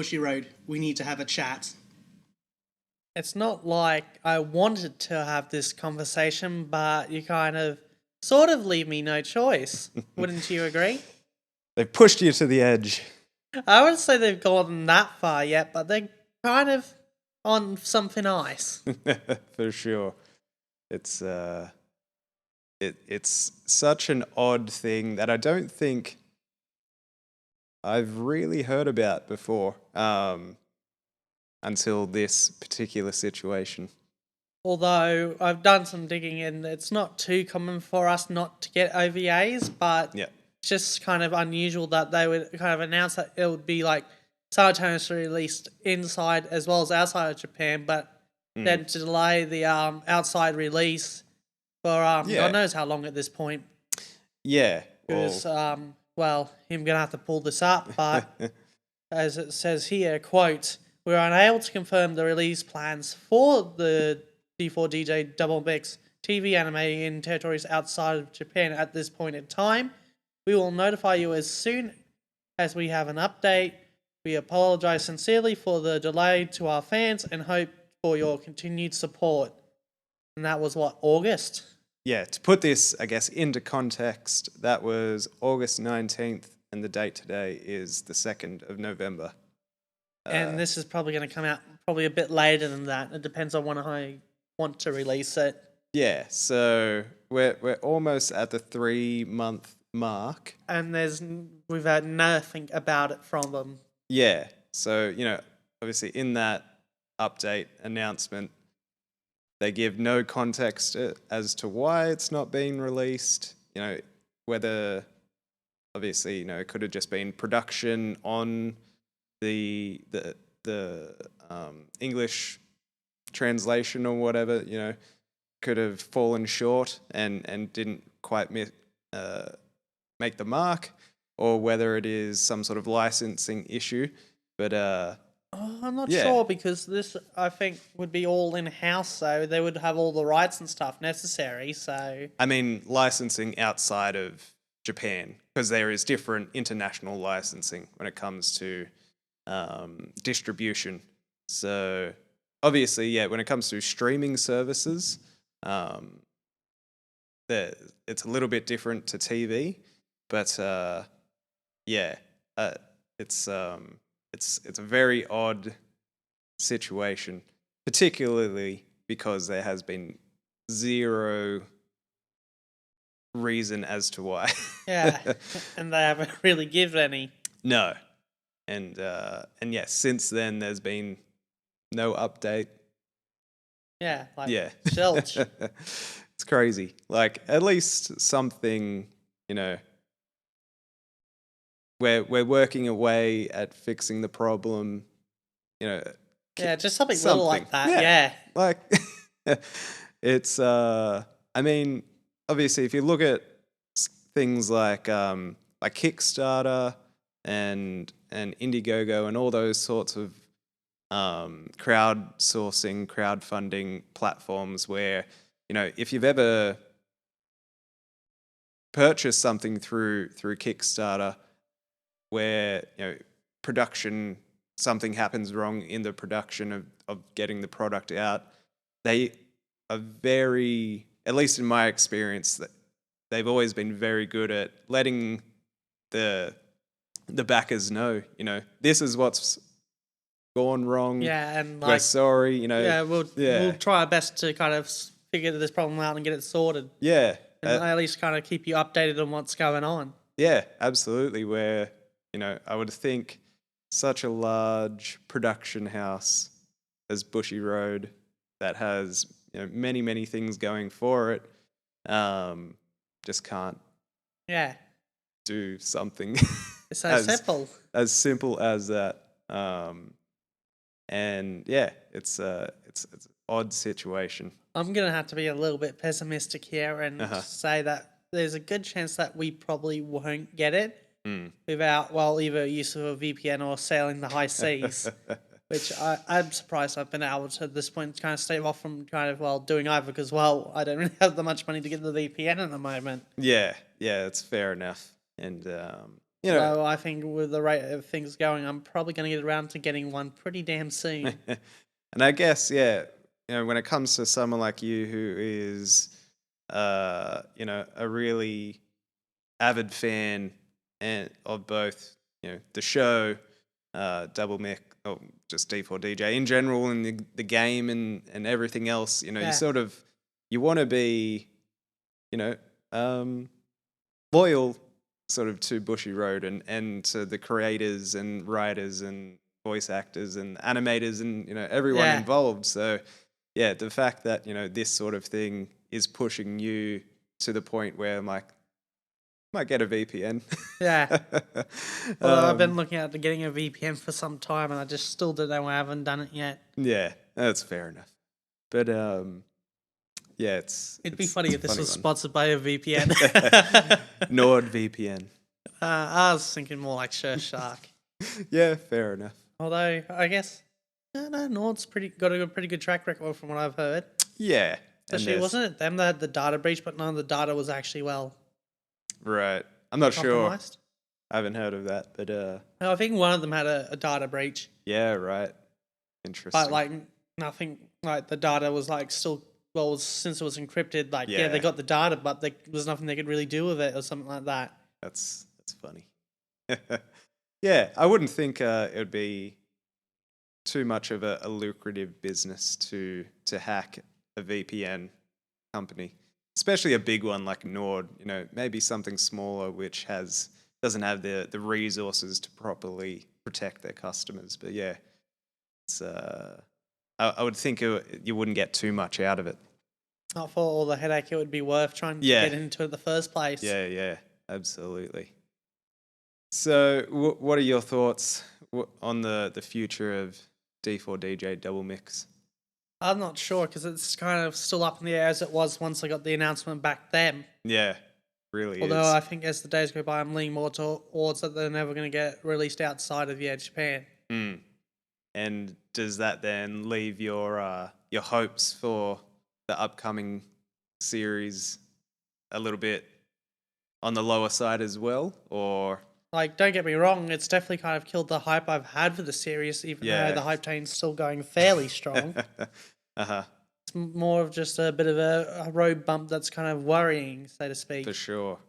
Bushiroad, we need to have a chat. It's not like I wanted to have this conversation, but you kind of sort of leave me no choice. Wouldn't you agree? They've pushed you to the edge. I wouldn't say they've gone that far yet, but they're kind of on something nice. For sure. It's it's such an odd thing that I don't think I've really heard about before until this particular situation. Although I've done some digging and it's not too common for us not to get OVAs, but Yeah. it's just kind of unusual that they would kind of announce that it would be like simultaneously released inside as well as outside of Japan, but then to delay the outside release for God knows how long at this point. Yeah. Because, well, I'm going to have to pull this up, but as it says here, quote, we're unable to confirm the release plans for the D4DJ Double Mix TV anime in territories outside of Japan at this point in time. We will notify you as soon as we have an update. We apologize sincerely for the delay to our fans and hope for your continued support. And that was what, August? Yeah, to put this, I guess, into context, that was August 19th, and the date today is the 2nd of November. And this is probably going to come out probably a bit later than that. It depends on when I want to release it. Yeah, so we're almost at the 3-month mark. And we've had nothing about it from them. Yeah, so, obviously in that update announcement, they give no context as to why it's not being released, whether, obviously, it could have just been production on the English translation or whatever, could have fallen short and didn't quite make the mark, or whether it is some sort of licensing issue. But I'm not sure, because this, I think, would be all in-house, so they would have all the rights and stuff necessary, so... I mean, licensing outside of Japan, because there is different international licensing when it comes to distribution. So, obviously, when it comes to streaming services, it's a little bit different to TV, but it's a very odd situation, particularly because there has been zero reason as to why. Yeah, and they haven't really given any. No. And yes, since then there's been no update. Yeah, zilch. It's crazy. Like, at least something, we're working away at fixing the problem, Yeah, just something little like that, yeah. Like, it's, I mean, obviously, if you look at things like Kickstarter and Indiegogo and all those sorts of crowdfunding platforms where, if you've ever purchased something through Kickstarter where, something happens wrong in the production of getting the product out, they are very, at least in my experience, that they've always been very good at letting the backers know, this is what's gone wrong. Yeah, and we're sorry, Yeah, we'll try our best to kind of figure this problem out and get it sorted. Yeah. And at least kind of keep you updated on what's going on. Yeah, absolutely. Where, I would think such a large production house as Bushiroad that has, many, many things going for it, just can't do something It's so simple. As simple as that. And it's an odd situation. I'm going to have to be a little bit pessimistic here and say that there's a good chance that we probably won't get it without, either use of a VPN or sailing the high seas, which I'm surprised I've been able to, at this point, kind of stave off from doing either, because, I don't really have that much money to get the VPN at the moment. Yeah, it's fair enough. And, you know, So I think with the rate of things going, I'm probably going to get around to getting one pretty damn soon. and I guess, yeah, when it comes to someone like you who is, a really avid fan of both, the show, Double Mech, or just D4DJ in general, and the game and everything else, you Yeah. sort of, you want to be, loyal sort of to Bushiroad and to the creators and writers and voice actors and animators and, everyone Yeah. involved. So, yeah, the fact that, this sort of thing is pushing you to the point where I'm like, might get a VPN. Yeah. Although I've been looking at getting a VPN for some time, and I just still don't know why I haven't done it yet. Yeah, that's fair enough. But yeah, It'd be funny if this was one. sponsored by a VPN. NordVPN. I was thinking more like Surfshark. Yeah, fair enough. Although I guess Nord's got a pretty good track record from what I've heard. Yeah. Especially, wasn't it them that had the data breach, but none of the data was actually right. I'm not sure. compromised? I haven't heard of that, but No, I think one of them had a data breach, yeah, right. Interesting. but like nothing, like the data was like still, well, since it was encrypted, like yeah, they Yeah. got the data, but there was nothing they could really do with it or something like that. That's funny. Yeah, I wouldn't think it would be too much of a lucrative business to hack a VPN company, especially a big one like Nord. Maybe something smaller which doesn't have the resources to properly protect their customers. But yeah, it's I would think you wouldn't get too much out of it. Not for all the headache it would be worth trying to Yeah. get into it in the first place. Yeah, absolutely. So, what are your thoughts on the future of D4DJ Double Mix? I'm not sure because it's kind of still up in the air as it was once I got the announcement back then. Yeah, really Although is. I think as the days go by, I'm leaning more towards that they're never going to get released outside of Japan. And does that then leave your hopes for the upcoming series a little bit on the lower side as well, or? Like, don't get me wrong, it's definitely kind of killed the hype I've had for the series, even Yeah. though the hype train's still going fairly strong. Uh-huh. It's more of just a bit of a road bump that's kind of worrying, so to speak. For sure.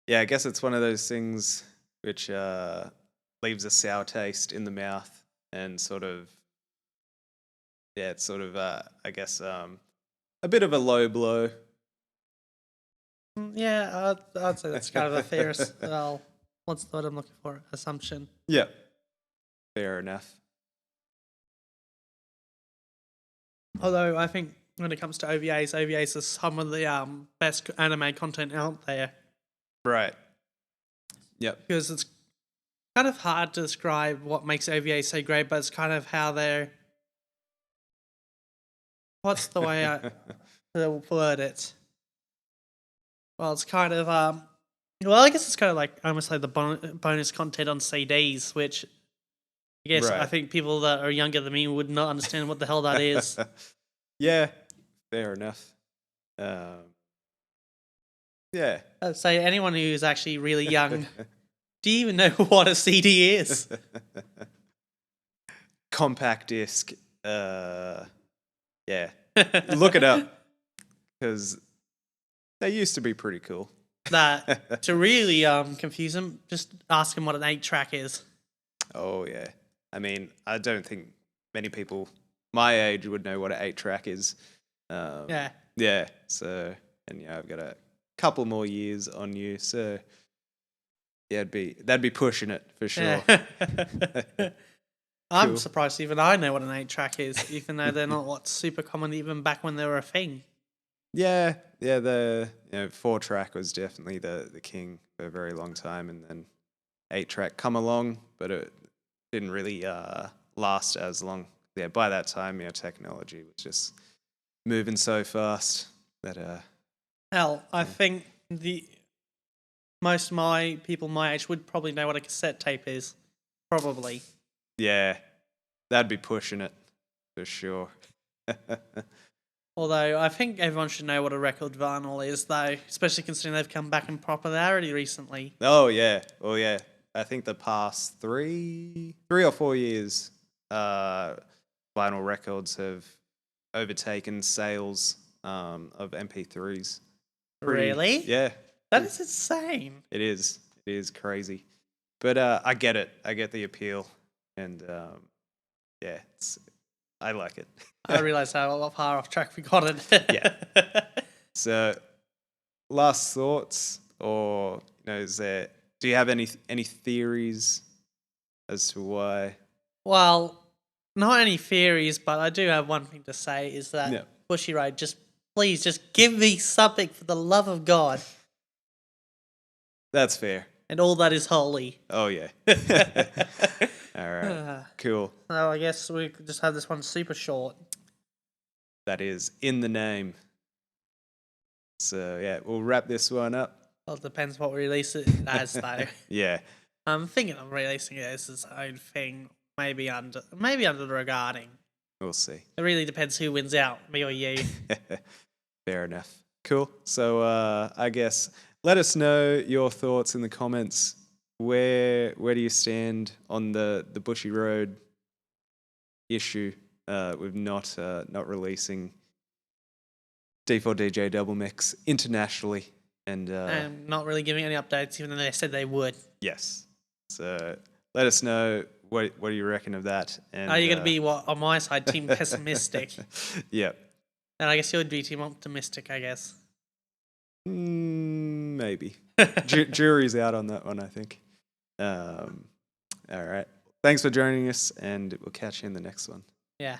Yeah, I guess it's one of those things which leaves a sour taste in the mouth and sort of, yeah, it's sort of, I guess, a bit of a low blow. Yeah, I'd say that's kind of a fair, well, what's the word I'm looking for? Assumption. Yeah, fair enough. Although I think when it comes to OVAs are some of the best anime content out there. Right. Yep. Because it's kind of hard to describe what makes OVAs so great, but it's kind of how they're... What's the way I word it? Well, it's kind of... well, I guess it's kind of like, almost like the bonus content on CDs, which I guess I Right. think people that are younger than me would not understand what the hell that is. Yeah, fair enough. Yeah. I'd say anyone who's actually really young, do you even know what a CD is? Compact disc. Yeah. Look it up, because they used to be pretty cool. That to really confuse them, just ask them what an 8-track is. Oh yeah. I mean, I don't think many people my age would know what an 8-track is. Yeah. Yeah. So, and I've got a couple more years on you, so yeah, that'd be pushing it for sure. Yeah. I'm Cool. surprised even I know what an 8-track is, even though they're not super common even back when they were a thing. Yeah. The 4-track was definitely the king for a very long time, and then 8-track come along, but it didn't really last as long. Yeah, by that time, technology was just moving so fast that Hell, I think most of my people my age would probably know what a cassette tape is. Probably. yeah, that'd be pushing it for sure. Although I think everyone should know what a record vinyl is, though, especially considering they've come back in popularity recently. Oh yeah, I think the past 3 or 4 years, vinyl records have overtaken sales of MP3s. Really? Yeah, That is insane. it is. It is crazy, but I get it. I get the appeal, and yeah, I like it. I realised how far off track we got it. Yeah. So, last thoughts, or do you have any theories as to why? Well, not any theories, but I do have one thing to say is that Yeah. BUSHIROAD, please just give me something for the love of God That's fair. and all that is holy. Oh yeah. All right. Cool. So I guess we could just have this one super short. That is in the name. So yeah, we'll wrap this one up. Well, it depends what we release it as, though. Yeah. I'm thinking of releasing it as its own thing, maybe under the regarding. We'll see. It really depends who wins out, me or you. Fair enough. Cool. So I guess let us know your thoughts in the comments. Where do you stand on the BUSHIROAD issue with not releasing D4DJ double mix internationally and And not really giving any updates, even though they said they would. yes. So let us know what do you reckon of that. And Are you going to be on my side, team pessimistic? Yeah. And I guess you would be team optimistic, I guess. Maybe. Jury's out on that one, I think. All right. Thanks for joining us, and we'll catch you in the next one. Yeah.